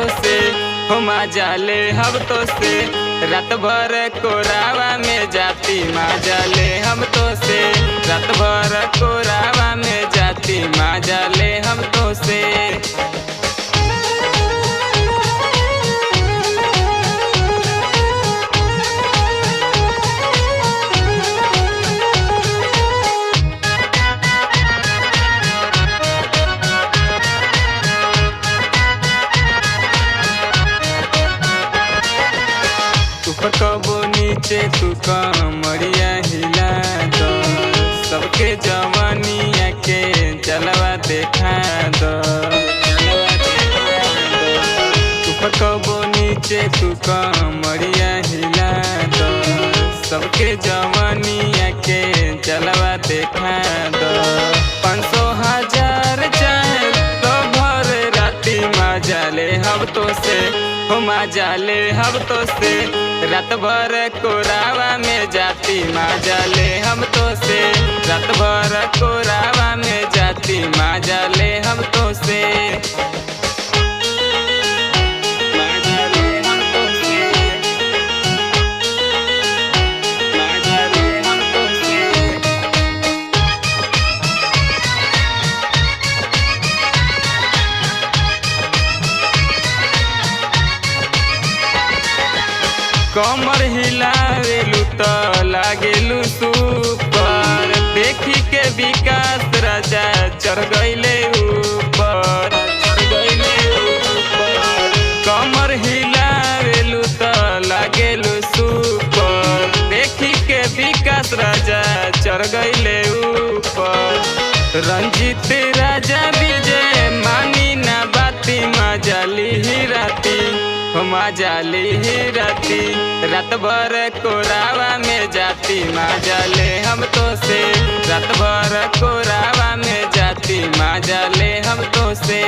तो से, हो मजा ले हम तो से। रात भर कोरावा में जाती मजा ले हम तो से, रात भर कोरावा में जाती मजा ले हम तो से। ऊपर कबो नीचे तू कमरिया हिला दो, सबके जवानिया के जलवा देखा दो। ऊपर कबो नीचे तू कमरिया हिला दो, सबके जवानिया के जलवा देखा दो। 500 1000 चाहे तो भर राती मजा ले हम तो से, हो मजा ले हम तो से। रात भर कोरावा में जाती मजा ले हम तो से, रात भर कोरावा में जाती मजा ले हम तो से। मजा ले हम तो से, मजा ले हम तो से। कमर हिलावेलू तो लागेलू सुपर, देखी के विकास राजा चढ़ गईले ऊपर। कमर हिलावेलू तो लागेलू सुपर, देखी के विकास राजा चढ़ गईले ऊपर। रंजीत राजा विजय मानी ना बाती मजा ली राती, मजा ली राती। रात भर कोरावा में जाती मजा ले हम तो से, रात भर कोरावा में जाती मजा ले हम तो से।